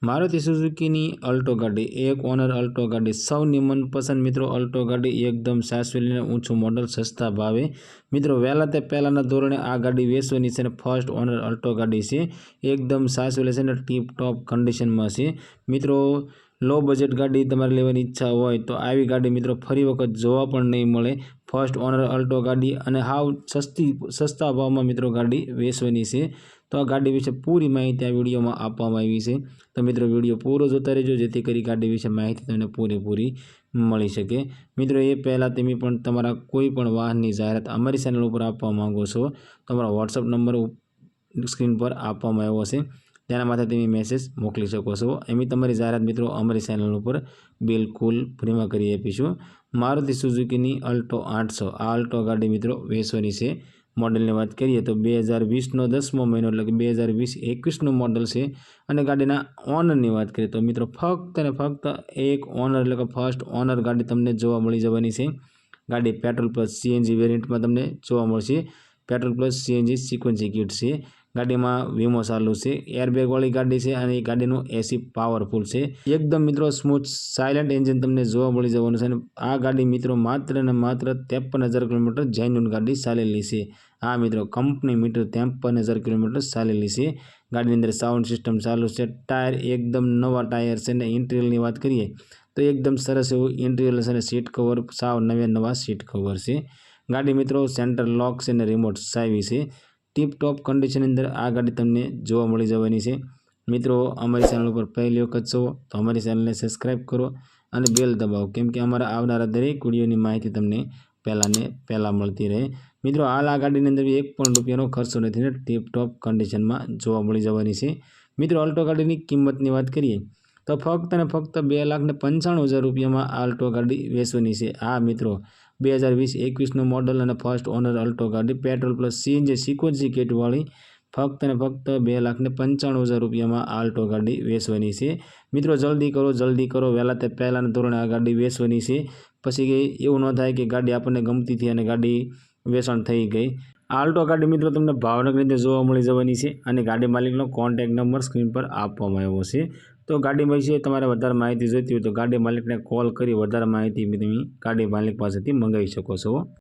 Maruti सुजुकीनी Alto गाड़ी एक owner Alto गाड़ी सौनी मनपसंद मित्रों अल्टो गाड़ी एकदम सासवेली ने ऊँचू मॉडल सस्ता भावे मित्रों वहेला ते पहलाना धोरणे आ गाड़ी वेचवानी छे। फर्स्ट ओनर अल्टो गाड़ी से एकदम सासवेली छे ने टीप टॉप कंडीशन में छे। मित्रों लो बजेट गाड़ी तमारे लेवानी इच्छा होय तो आवी गाड़ी मित्रों फरी वखत जोवा पण नहीं मळे। फर्स्ट ओनर अल्टो गाड़ी अने हाव सस्ता भाव में मित्रों गाड़ी वेचवानी छे। तो आ गाड़ी विषे पूरी माहिती आ विडियो में आपवामां आवी छे। तो मित्रों विडियो पूरो जोता रहेजो जेथी करी गाड़ी विषे माहिती तमने पूरेपूरी मळी शके। मित्रों ए पहला तमे पण तमारा कोईपण वाहननी जाहेरात अमारी चेनल पर आपवा मांगो छो तो अमारो व्हाट्सएप नंबर स्क्रीन पर आपवामां आव्यो छे तेना माथे तमे मेसेज मोकली शको छो। एमी तमारी जाहेरात मित्रों अमारी चेनल पर बिलकुल फ्री में करी आपीशुं। मारुति सुजुकीनी अल्टो 800 आ अल्टो गाड़ी मित्रों वेचवानी छे। मॉडलनी बात करिए तो 2020 नो 10मो महीनो એટલે કે 2020-21 નું मॉडल છે। અને ગાડીના ઓનરની વાત કરીએ તો મિત્રો ફક્ત ને ફક્ત એક ઓનર એટલે કે ફર્સ્ટ ઓનર ગાડી તમને જોવા મળી જવાની છે। ગાડી પેટ્રોલ પ્લસ સીએનજી વેરિયન્ટમાં તમને જોવા મળશે। પેટ્રોલ પ્લસ સીએનજી સિક્વન્સી કિટ છે। ગાડીમાં વીમો ચાલુ છે। એરબેગ વાળી ગાડી છે અને એ ગાડીનું એસી પાવરફુલ છે। એકદમ મિત્રો સ્મૂથ સાયલેન્ટ એન્જિન તમને જોવા મળી જવાનું છે। અને આ ગાડી મિત્રો માત્ર ને માત્ર 53,000 કિલોમીટર જેન્યુન ગાડી ચાલેલી છે। हाँ मित्रों कंपनी मीटर 53,000 किलोमीटर चालेली है। गाड़ी अंदर साउंड सिस्टम चालू है। टायर एकदम नवा टायर से। इंटीरियर की बात करिए तो एकदम सरस एवं इंटीरियर से। सीट कवर साव नवा सीट कवर से। गाड़ी मित्रों सेंटर लॉक से रिमोट सावी से। टीप टॉप कंडीशन अंदर आ गाड़ी तमने जोवा मळी जवानी छे। मित्रों अमरी चेनल पर पहली वखत छो तो अमरी चेनल ने सब्सक्राइब करो और बेल दबाओ केम के अमरा आवनारा दरेक विडियोनी माहिती तमने पहला ने पहला मळती रहे। मित्रों हाल आ गाड़ी अंदर एक पण रुपयानो खर्चो नहीं ने टीप टॉप कंडीशन में जोवा मळी जवानी छे। मित्रों अल्टो गाड़ी की किंमत की बात करिए तो फक्त ने फक्त 2,95,000 रुपया में अल्टो गाड़ी वेचवानी छे। आ मित्रों 2020-21 नो मॉडल और फर्स्ट ओनर अल्टो गाड़ी पेट्रोल प्लस सीएनजी सिक्वन्सी किट वाली फक्त ने फक्त 2,95,000 रुपया में अल्टो गाड़ी वेचवानी छे। मित्रों जल्दी करो वहेला ते पहला धोरणे आ गाड़ी वेचवानी छे। पछी एवुं न थाय कि गाड़ी आपने गमती थी अने गाड़ी वेचाण थई गई। अल्टो गाड़ी मित्रों तमने भावनगर अंदर जोवा मळी जवानी छे। अने गाड़ी मालिकनो कॉन्टेक्ट नंबर स्क्रीन पर आपवामां आव्यो छे। तो गाड़ी विषे तमारे वधारे माहिती जोईती होय तो गाड़ी मालिकने कॉल करी वधारे माहिती तमे गाड़ी मालिक पासेथी मंगावी शको छो।